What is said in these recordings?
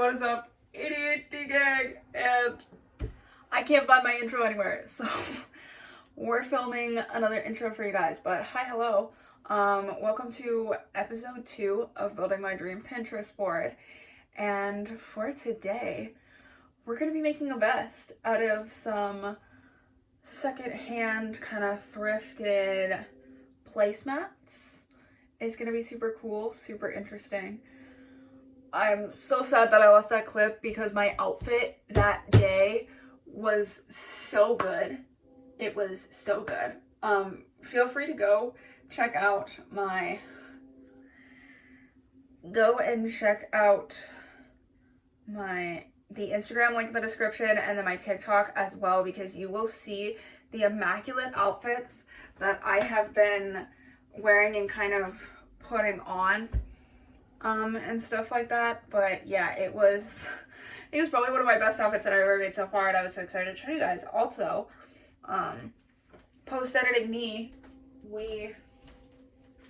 What is up, ADHD gang? And I can't find my intro anywhere, so we're filming another intro for you guys. But hi, hello. Welcome to episode 2 of Building My Dream Pinterest Board. And for today, we're going to be making a vest out of some secondhand kind of thrifted placemats. It's going to be super cool, super interesting. I'm so sad that I lost that clip because my outfit that day was so good. It was so good. Feel free to go and check out the Instagram link in the description and then my TikTok as well, because you will see the immaculate outfits that I have been wearing and kind of putting on and stuff like that. But yeah, it was probably one of my best outfits that I've ever made so far, and I was so excited to show you guys. Also, post editing me,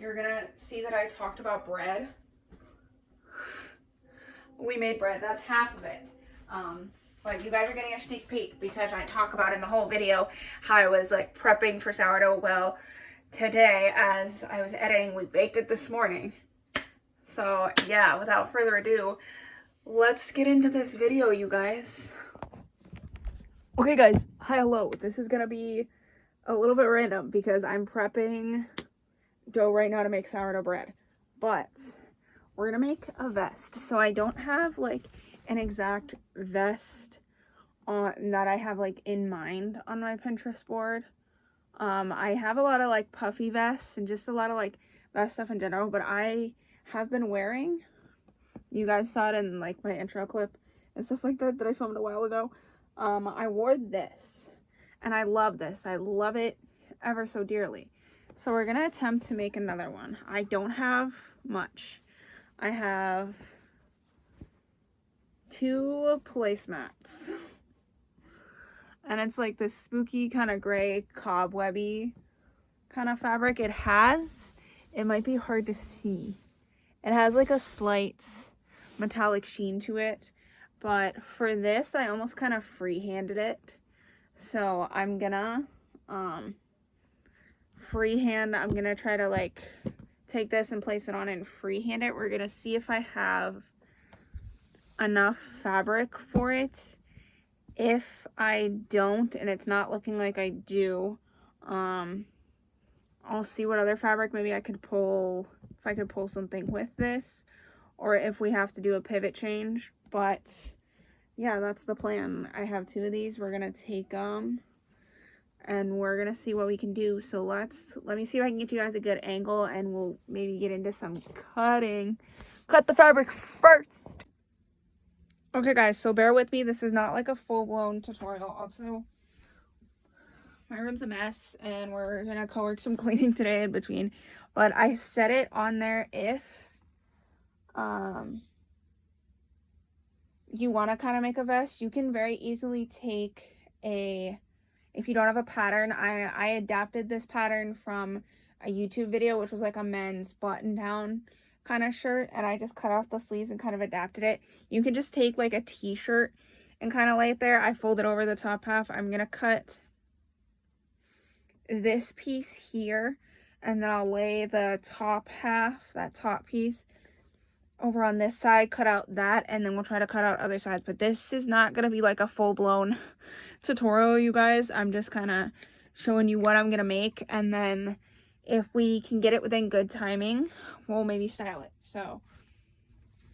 you're gonna see that I talked about bread. We made bread, that's half of it. But you guys are getting a sneak peek because I talk about in the whole video how I was like prepping for sourdough. Well, today as I was editing, we baked it this morning. So yeah, without further ado, let's get into this video, you guys. Okay guys, hi, hello. This is gonna be a little bit random because I'm prepping dough right now to make sourdough bread. But we're gonna make a vest. So I don't have like an exact vest that I have like in mind on my Pinterest board. I have a lot of like puffy vests and just a lot of like vest stuff in general, but I have been wearing, you guys saw it in like my intro clip and stuff like that I filmed a while ago. I wore this and I love this. I love it ever so dearly. So we're gonna attempt to make another one. I don't have much. I have 2 placemats and it's like this spooky kind of gray cobwebby kind of fabric. It might be hard to see. It has like a slight metallic sheen to it, but for this I almost kind of free-handed it. So I'm gonna I'm gonna try to like take this and place it on and freehand it. We're gonna see if I have enough fabric for it. If I don't and it's not looking like I do, I'll see what other fabric maybe I could pull, if I could pull something with this, or if we have to do a pivot change. But yeah, that's the plan. I have 2 of these. We're gonna take them and we're gonna see what we can do. So let me see if I can get you guys a good angle and we'll maybe get into some cutting. Cut the fabric first. Okay guys, so bear with me. This is not like a full-blown tutorial. Also, my room's a mess and we're gonna co-work some cleaning today in between. But I set it on there if you want to kind of make a vest. You can very easily take if you don't have a pattern, I adapted this pattern from a YouTube video, which was like a men's button down kind of shirt, and I just cut off the sleeves and kind of adapted it. You can just take like a t-shirt and kind of lay it there. I folded over the top half. I'm gonna cut this piece here and then I'll lay the top half, that top piece, over on this side, cut out that, and then we'll try to cut out other sides. But this is not gonna be like a full-blown tutorial, you guys. I'm just kind of showing you what I'm gonna make, and then if we can get it within good timing, we'll maybe style it. So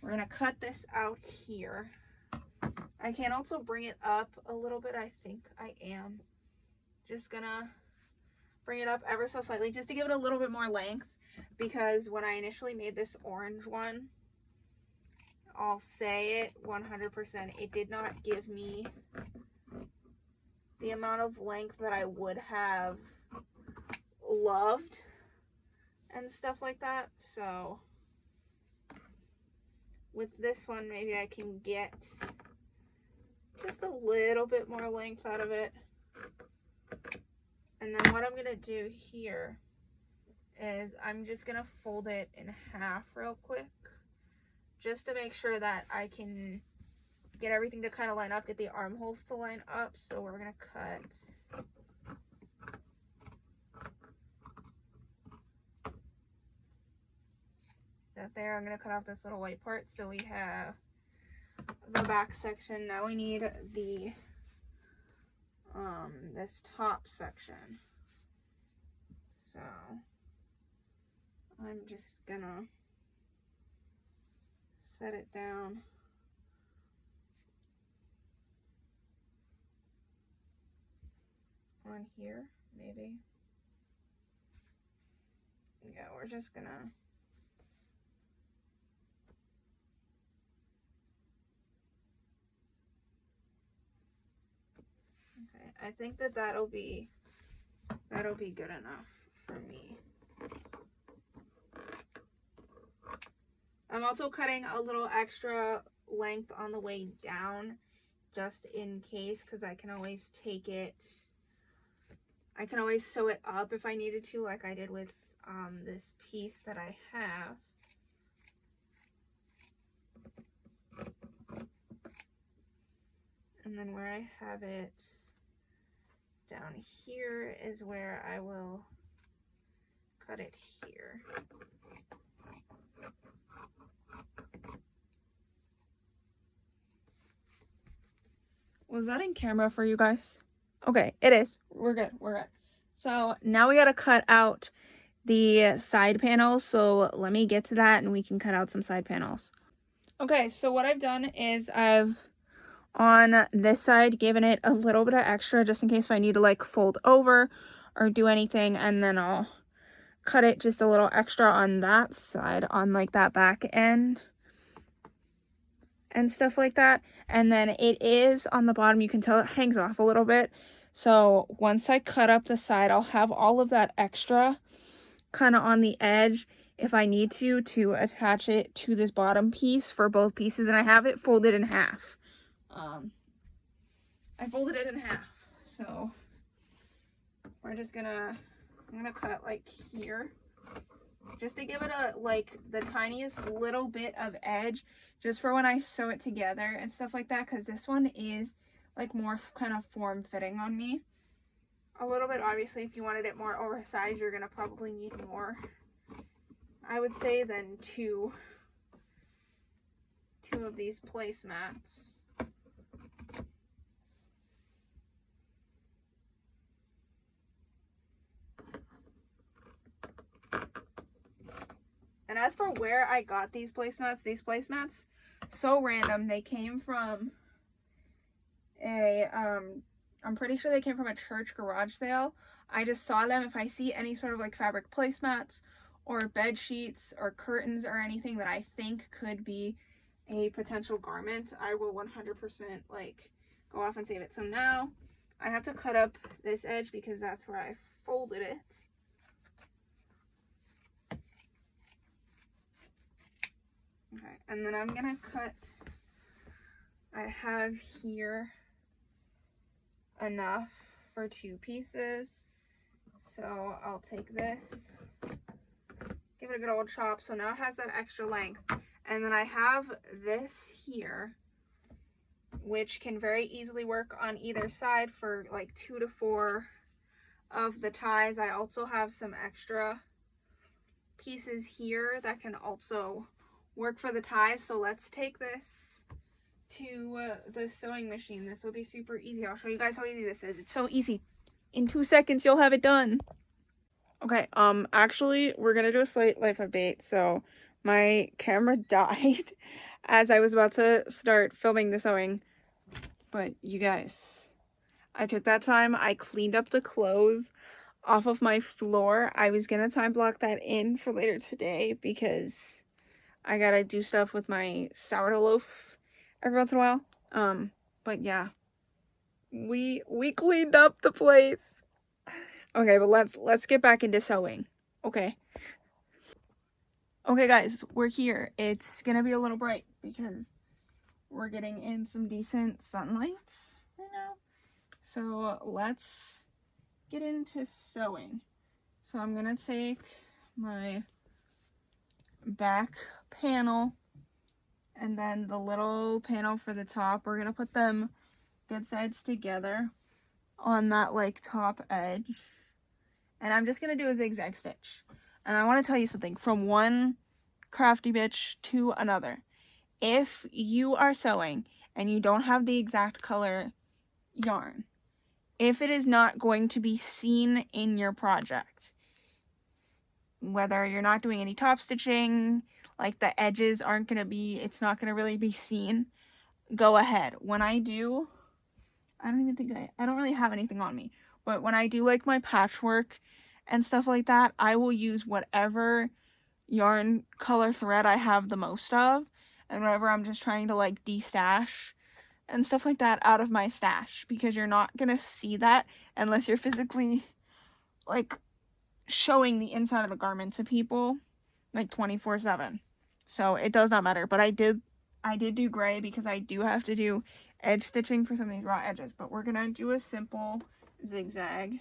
we're gonna cut this out here. I can also bring it up a little bit. I think I am just gonna bring it up ever so slightly just to give it a little bit more length, because when I initially made this orange one, I'll say it 100%, it did not give me the amount of length that I would have loved and stuff like that. So with this one, maybe I can get just a little bit more length out of it. And then what I'm gonna do here is I'm just gonna fold it in half real quick, just to make sure that I can get everything to kind of line up, get the armholes to line up. So we're gonna cut that there. I'm gonna cut off this little white part so we have the back section. Now we need the this top section. So I'm just gonna set it down. On here, maybe. Yeah, we're just gonna okay, I think that that'll be good enough for me. I'm also cutting a little extra length on the way down just in case, because I can always take it, I can always sew it up if I needed to, like I did with this piece that I have. And then where I have it down here is where I will cut it here. Was that in camera for you guys? Okay, it is. We're good. We're good. So now we got to cut out the side panels. So let me get to that and we can cut out some side panels. Okay, so what I've done is I've, on this side, given it a little bit of extra just in case if I need to like fold over or do anything, and then I'll cut it just a little extra on that side, on like that back end and stuff like that. And then it is on the bottom, you can tell it hangs off a little bit. So once I cut up the side, I'll have all of that extra kind of on the edge if I need to attach it to this bottom piece for both pieces. And I have it folded in half. I folded it in half. So we're just gonna, I'm gonna cut like here, just to give it a, like, the tiniest little bit of edge, just for when I sew it together and stuff like that, because this one is like more kind of form-fitting on me a little bit. Obviously, if you wanted it more oversized, you're gonna probably need more, I would say, than two of these placemats. And as for where I got these placemats, so random. They came from a, I'm pretty sure they came from a church garage sale. I just saw them. If I see any sort of like fabric placemats or bed sheets or curtains or anything that I think could be a potential garment, I will 100% like go off and save it. So now I have to cut up this edge because that's where I folded it. Okay, and then I'm gonna cut, I have here enough for 2 pieces. So I'll take this, give it a good old chop. So now it has that extra length. And then I have this here, which can very easily work on either side for like 2 to 4 of the ties. I also have some extra pieces here that can also work for the ties. So let's take this to the sewing machine. This will be super easy. I'll show you guys how easy this is. It's so easy. In 2 seconds, you'll have it done. Okay, actually, we're gonna do a slight life update. So my camera died as I was about to start filming the sewing. But you guys, I took that time. I cleaned up the clothes off of my floor. I was gonna time block that in for later today because I gotta do stuff with my sourdough loaf every once in a while. But yeah, we cleaned up the place. Okay, but let's get back into sewing. Okay. Okay, guys, we're here. It's gonna be a little bright because we're getting in some decent sunlight right now. So let's get into sewing. So I'm gonna take my back panel and then the little panel for the top, we're gonna put them good sides together on that like top edge. And I'm just gonna do a zigzag stitch. And I want to tell you something, from one crafty bitch to another. If you are sewing and you don't have the exact color yarn, if it is not going to be seen in your project, whether you're not doing any top stitching, like the edges aren't going to be, it's not going to really be seen, go ahead. When I do, I don't really have anything on me, but when I do like my patchwork and stuff like that, I will use whatever yarn color thread I have the most of, and whenever I'm just trying to like de-stash and stuff like that out of my stash, because you're not gonna see that unless you're physically like showing the inside of the garment to people like 24/7. So it does not matter. But I did do gray because I do have to do edge stitching for some of these raw edges, but we're gonna do a simple zigzag.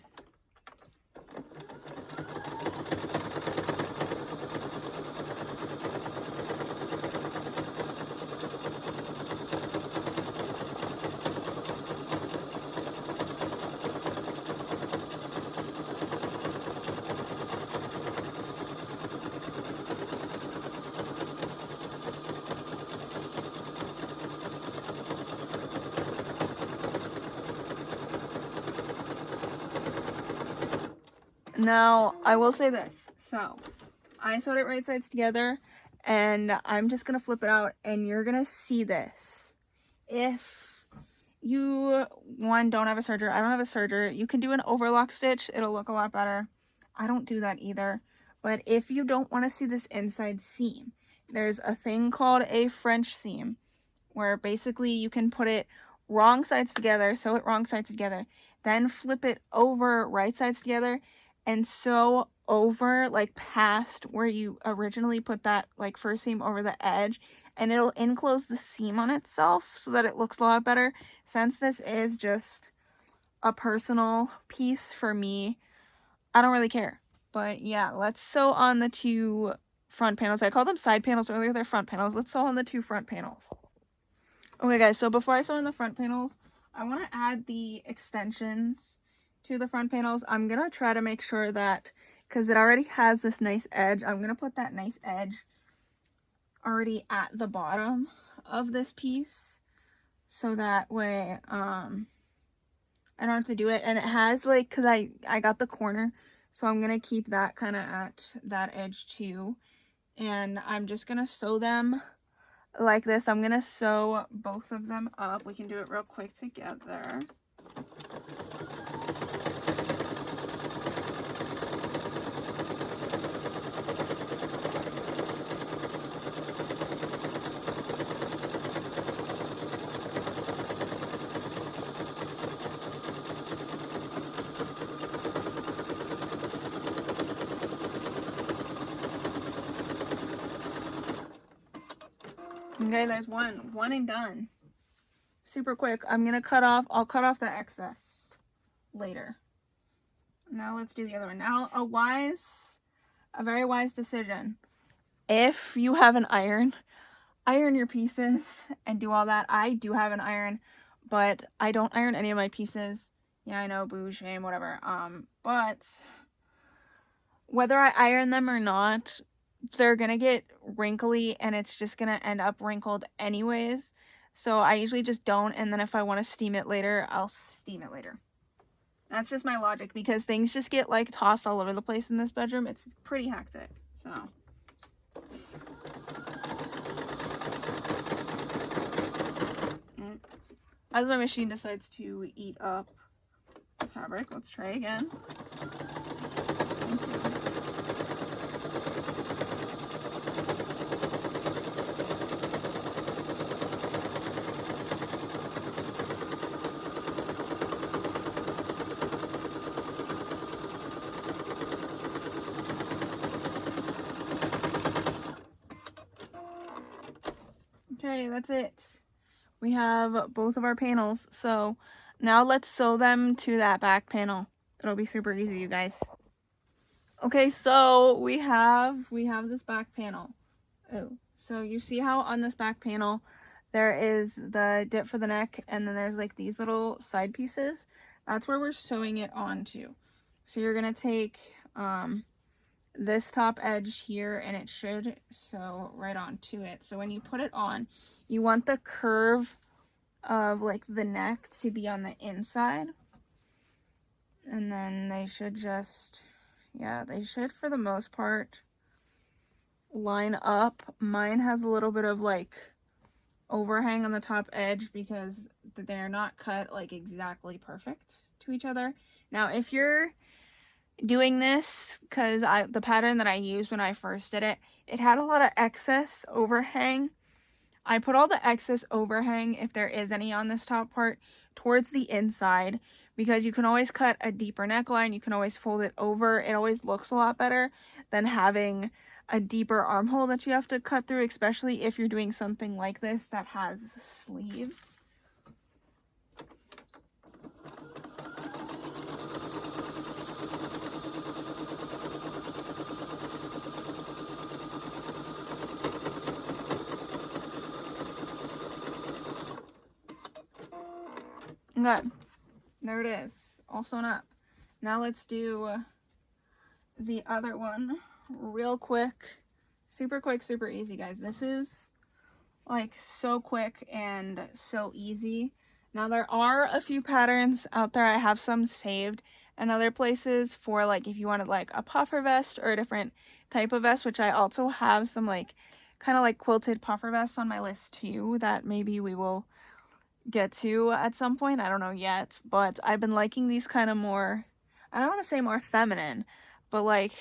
Now, I will say this. So, I sewed it right sides together, and I'm just going to flip it out, and you're going to see this. If you, one, don't have a serger, I don't have a serger, you can do an overlock stitch. It'll look a lot better. I don't do that either. But if you don't want to see this inside seam, there's a thing called a French seam, where basically you can put it wrong sides together, sew it wrong sides together, then flip it over right sides together, and sew over like past where you originally put that like first seam over the edge, and it'll enclose the seam on itself so that it looks a lot better. Since this is just a personal piece for me, I don't really care. But yeah, let's sew on the two front panels. I called them side panels earlier, they're front panels. Let's sew on the two front panels. Okay guys, so before I sew in the front panels, I want to add the extensions to the front panels. I'm going to try to make sure that, because it already has this nice edge, I'm going to put that nice edge already at the bottom of this piece, so that way I don't have to do it. And it has like, because I got the corner, so I'm going to keep that kind of at that edge too. And I'm just going to sew them like this. I'm going to sew both of them up. We can do it real quick together. Okay, there's one and done. Super quick. I'll cut off the excess later. Now let's do the other one. Now a very wise decision. If you have an iron your pieces and do all that. I do have an iron, but I don't iron any of my pieces. Yeah, I know, boo, shame, whatever. But whether I iron them or not, they're gonna get wrinkly and it's just gonna end up wrinkled anyways. So I usually just don't, and then if I want to steam it later, I'll steam it later. That's just my logic, because things just get like tossed all over the place in this bedroom. It's pretty hectic. So as my machine decides to eat up fabric, let's try again. Okay, that's it. We have both of our panels. So now let's sew them to that back panel. It'll be super easy, you guys. Okay, so we have this back panel. Oh, So you see how on this back panel there is the dip for the neck, and then there's like these little side pieces. That's where we're sewing it onto. So you're gonna take this top edge here, and it should sew right onto it. So when you put it on, you want the curve of like the neck to be on the inside, and then they should just, yeah, they should for the most part line up. Mine has a little bit of like overhang on the top edge because they're not cut like exactly perfect to each other. Now if you're doing this, because the pattern that I used when I first did it, it had a lot of excess overhang. I put all the excess overhang, if there is any on this top part, towards the inside, because you can always cut a deeper neckline, you can always fold it over. It always looks a lot better than having a deeper armhole that you have to cut through, especially if you're doing something like this that has sleeves. Okay, there it is, all sewn up. Now let's do the other one real quick, super easy, guys. This is like so quick and so easy. Now there are a few patterns out there. I have some saved and other places for like if you wanted like a puffer vest or a different type of vest, which I also have some like kind of like quilted puffer vests on my list too that maybe we will get to at some point. I don't know yet, but I've been liking these kind of more, I don't want to say more feminine, but like,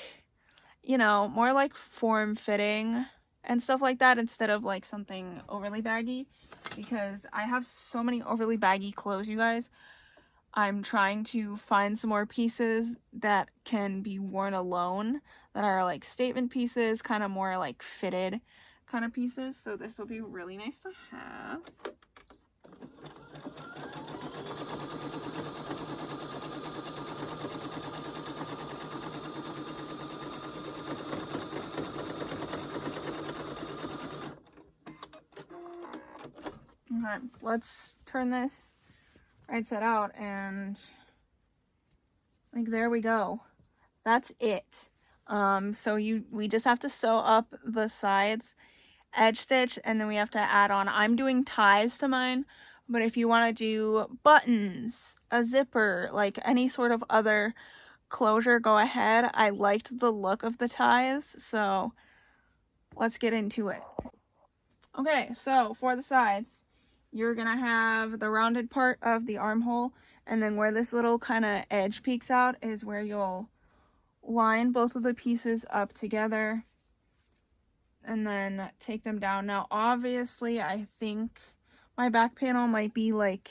you know, more like form-fitting and stuff like that instead of like something overly baggy, because I have so many overly baggy clothes, you guys. I'm trying to find some more pieces that can be worn alone, that are like statement pieces, kind of more like fitted kind of pieces. So this will be really nice to have. Okay, let's turn this right side out, and like there we go. That's it. So we just have to sew up the sides, edge stitch, and then we have to add on. I'm doing ties to mine, but if you want to do buttons, a zipper, like any sort of other closure, go ahead. I liked the look of the ties, so let's get into it. Okay, so for the sides, you're gonna have the rounded part of the armhole, and then where this little kind of edge peeks out is where you'll line both of the pieces up together and then take them down. Now obviously I think my back panel might be like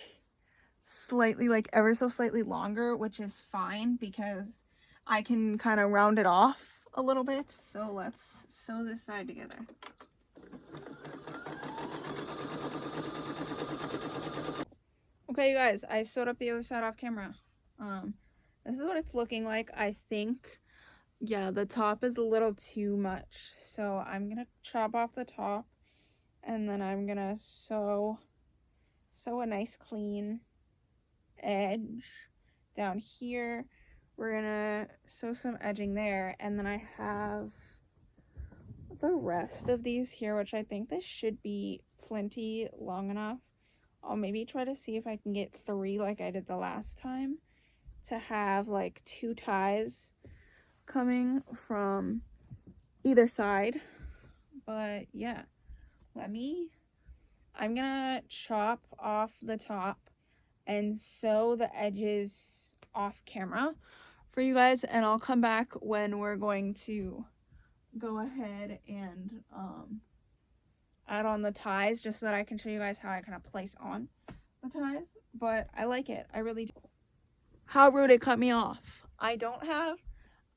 slightly, like ever so slightly longer, which is fine because I can kind of round it off a little bit. So let's sew this side together. Okay, you guys, I sewed up the other side off camera. This is what it's looking like. I think, yeah, the top is a little too much, so I'm gonna chop off the top, and then I'm gonna sew a nice clean edge down here. We're gonna sew some edging there, and then I have the rest of these here, which I think this should be plenty long enough. I'll maybe try to see if I can get 3 like I did the last time, to have like 2 ties coming from either side. But yeah, I'm gonna chop off the top and sew the edges off camera for you guys, and I'll come back when we're going to go ahead and add on the ties, just so that I can show you guys how I kind of place on the ties. But I like it, I really do. How rude it cut me off. I don't have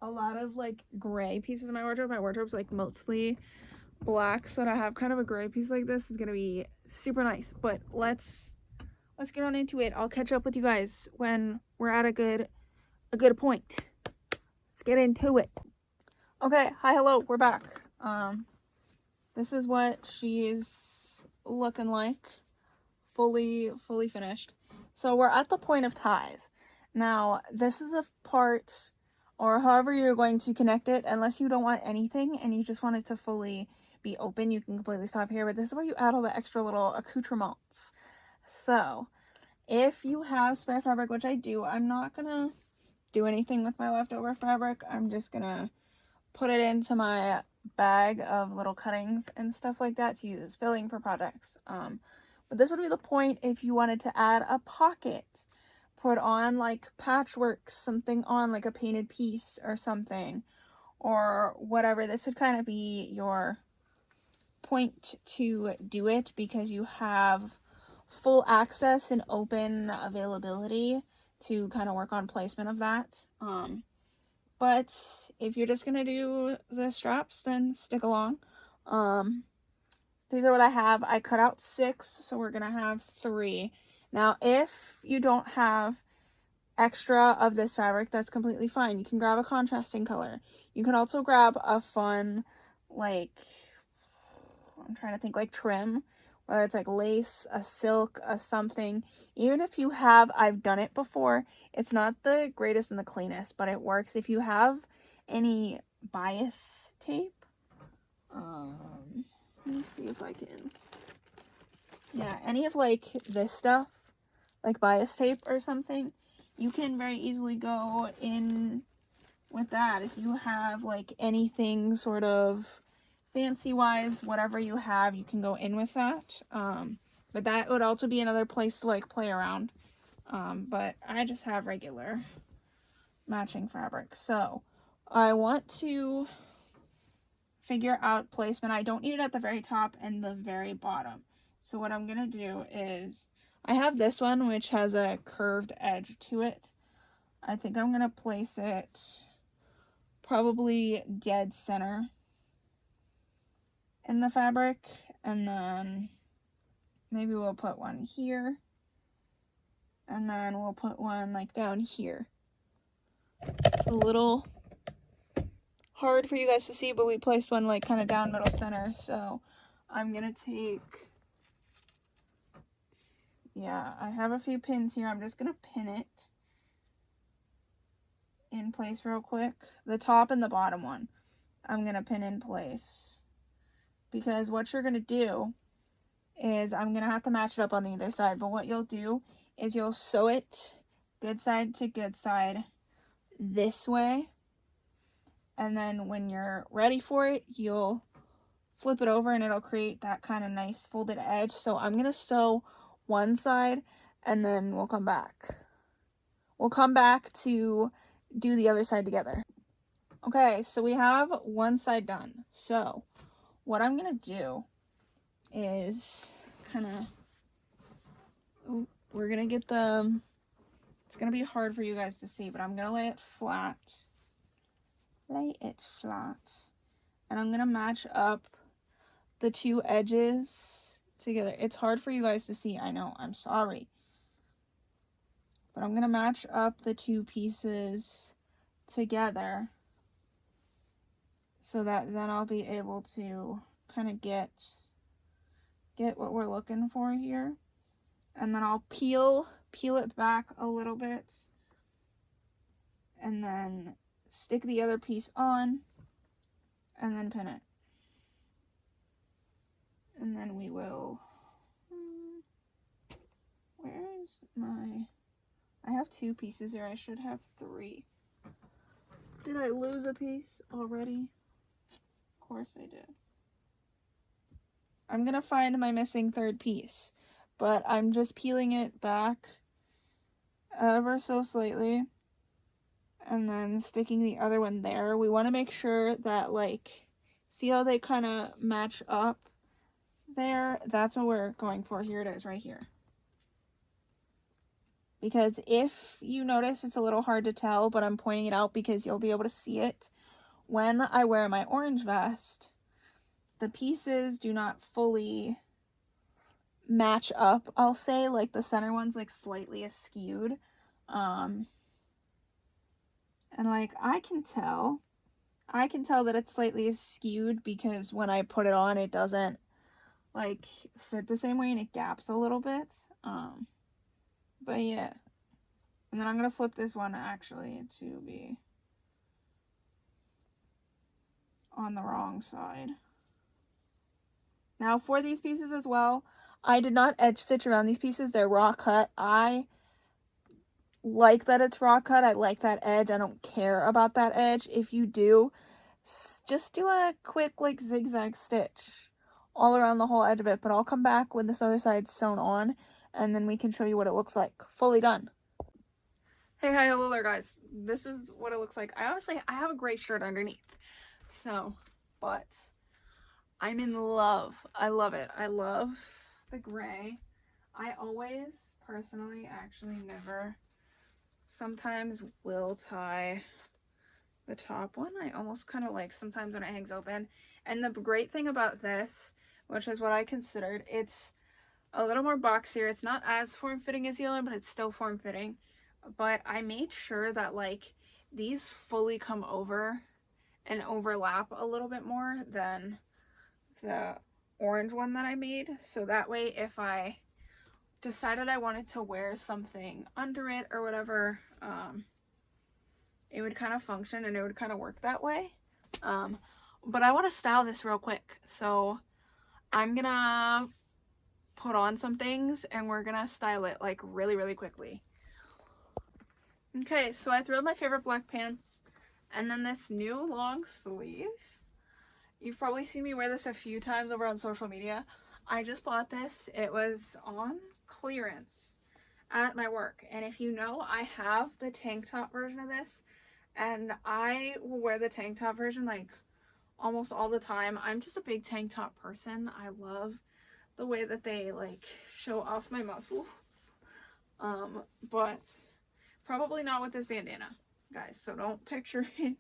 a lot of like gray pieces in my wardrobe. My wardrobe's like mostly black, so to have kind of a gray piece like this is gonna be super nice. But let's get on into it. I'll catch up with you guys when we're at a good point. Let's get into it. Okay, hi, hello, we're back. this is what she's looking like, fully finished. So we're at the point of ties. Now, this is a part, or however you're going to connect it, unless you don't want anything and you just want it to fully be open, you can completely stop here, but this is where you add all the extra little accoutrements. So, if you have spare fabric, which I do, I'm not gonna do anything with my leftover fabric. I'm just gonna put it into my bag of little cuttings and stuff like that to use as filling for projects. But this would be the point if you wanted to add a pocket, put on like patchwork, something on like a painted piece or something, or whatever. This would kind of be your point to do it because you have full access and open availability to kind of work on placement of that. But if you're just gonna do the straps, then stick along. These are what I have. I cut out 6, so we're gonna have 3. Now, if you don't have extra of this fabric, that's completely fine. You can grab a contrasting color. You can also grab a fun, like, I'm trying to think, like trim, whether it's like lace, a silk, a something. Even if you have, I've done it before, it's not the greatest and the cleanest, but it works. If you have any bias tape, let me see if I can, yeah, any of like this stuff, like bias tape or something, you can very easily go in with that. If you have like anything sort of fancy wise, whatever you have, you can go in with that. But that would also be another place to like play around. But I just have regular matching fabric. So I want to figure out placement. I don't need it at the very top and the very bottom. So what I'm gonna do is, I have this one which has a curved edge to it. I think I'm gonna place it probably dead center in the fabric, and then maybe we'll put one here, and then we'll put one like down here. It's a little hard for you guys to see, but we placed one like kind of down middle center. So I'm gonna take, yeah, I have a few pins here. I'm just gonna pin it in place real quick. The top and the bottom one I'm gonna pin in place, because what you're gonna do is, I'm gonna have to match it up on the other side, but what you'll do is you'll sew it good side to good side this way, and then when you're ready for it, you'll flip it over and it'll create that kind of nice folded edge. So I'm gonna sew one side and then we'll come back. We'll come back to do the other side together. Okay, so we have one side done. So what I'm gonna do is we're gonna get the, it's gonna be hard for you guys to see, but I'm gonna lay it flat. And I'm gonna match up the two edges together. It's hard for you guys to see, I know, I'm sorry. But I'm gonna match up the two pieces together so that then I'll be able to kind of get what we're looking for here. And then I'll peel it back a little bit, and then stick the other piece on, and then pin it. And then we will, where is my, I have 2 pieces here, I should have 3. Did I lose a piece already? Of course I did. I'm gonna find my missing 3rd piece, but I'm just peeling it back ever so slightly and then sticking the other one there. We want to make sure that, like, see how they kind of match up there? That's what we're going for. Here it is, right here. Because if you notice, it's a little hard to tell, but I'm pointing it out because you'll be able to see it. When I wear my orange vest, the pieces do not fully match up, I'll say. Like, the center one's like slightly askewed. And like, I can tell I can tell that it's slightly skewed because when I put it on, it doesn't like fit the same way and it gaps a little bit. But yeah. And then I'm going to flip this one actually to be on the wrong side. Now for these pieces as well, I did not edge stitch around these pieces. They're raw cut. I like that it's raw cut. I like that edge. I don't care about that edge. If you do, just do a quick like zigzag stitch all around the whole edge of it. But I'll come back when this other side's sewn on and then we can show you what it looks like fully done. Hey, hi, hello there guys. This is what it looks like. I have a gray shirt underneath. So, but I'm in love. I love it. I love the gray. I always personally actually never sometimes will tie the top one. I almost kind of like sometimes when it hangs open. And the great thing about this, which is what I considered, it's a little more boxier. It's not as form-fitting as the other one, but it's still form-fitting. But I made sure that like these fully come over and overlap a little bit more than the orange one that I made. So that way if I decided I wanted to wear something under it or whatever, it would kind of function and it would kind of work that way. But I want to style this real quick. So I'm gonna put on some things and we're gonna style it like really, really quickly. Okay, so I threw on my favorite black pants and then this new long sleeve. You've probably seen me wear this a few times over on social media. I just bought this. It was on clearance at my work. And if you know, I have the tank top version of this. And I will wear the tank top version like almost all the time. I'm just a big tank top person. I love the way that they like show off my muscles. But probably not with this bandana, guys. So don't picture it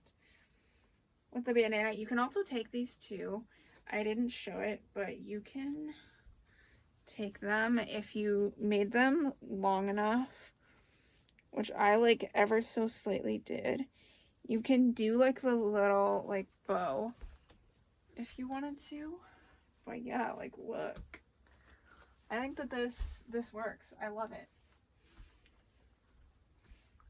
with the bandana. You can also take these too. I didn't show it, but you can take them if you made them long enough, which I like ever so slightly did. You can do like the little like bow if you wanted to. But yeah, like look. I think that this works. I love it.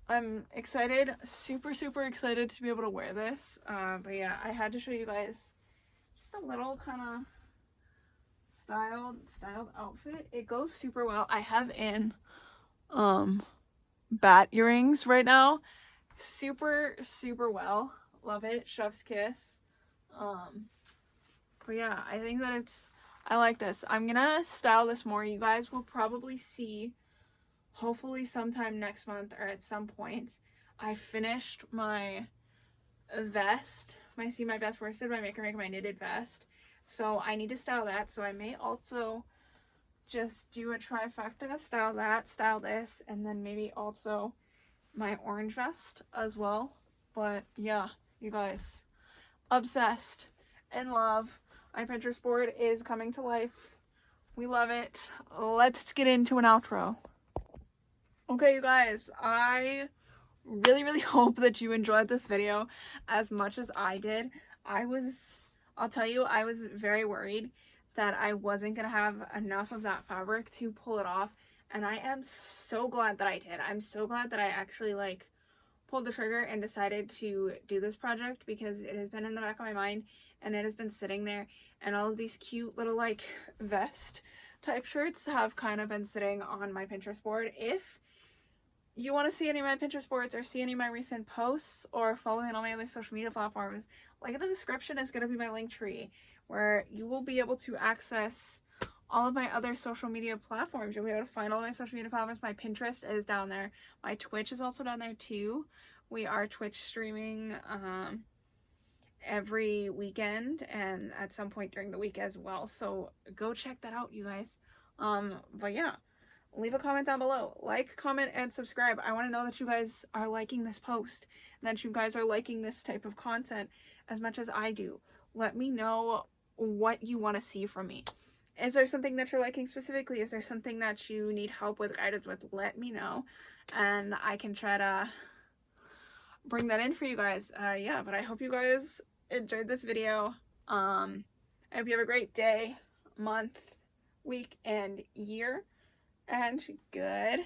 I'm excited, super excited to be able to wear this. But yeah, I had to show you guys just a little kind of styled outfit. It goes super well. I have in bat earrings right now. Super well. Love it. Chef's kiss. But yeah, I think that I like this. I'm gonna style this more. You guys will probably see hopefully sometime next month or at some point. I finished my vest, my See My Best Worsted by Maker Make, my knitted vest. So I need to style that. So I may also just do a trifecta, style that, style this, and then maybe also my orange vest as well. But yeah, you guys, obsessed, in love. My Pinterest board is coming to life. We love it. Let's get into an outro. Okay, you guys, I really hope that you enjoyed this video as much as I did. I'll tell you, I was very worried that I wasn't gonna have enough of that fabric to pull it off, and I am so glad that I did. I'm so glad that I actually like pulled the trigger and decided to do this project, because it has been in the back of my mind and it has been sitting there, and all of these cute little like vest type shirts have kind of been sitting on my Pinterest board. If you want to see any of my Pinterest boards or see any of my recent posts or follow me on all my other social media platforms, like in the description is going to be my link tree where you will be able to access all of my other social media platforms. You'll be able to find all my social media platforms. My Pinterest is down there. My Twitch is also down there too. We are Twitch streaming every weekend and at some point during the week as well. So go check that out, you guys. But yeah. Leave a comment down below. Like, comment, and subscribe. I want to know that you guys are liking this post and that you guys are liking this type of content as much as I do. Let me know what you want to see from me. Is there something that you're liking specifically? Is there something that you need help with, guidance with? Let me know, and I can try to bring that in for you guys. Yeah, but I hope you guys enjoyed this video. I hope you have a great day, month, week, and year. And good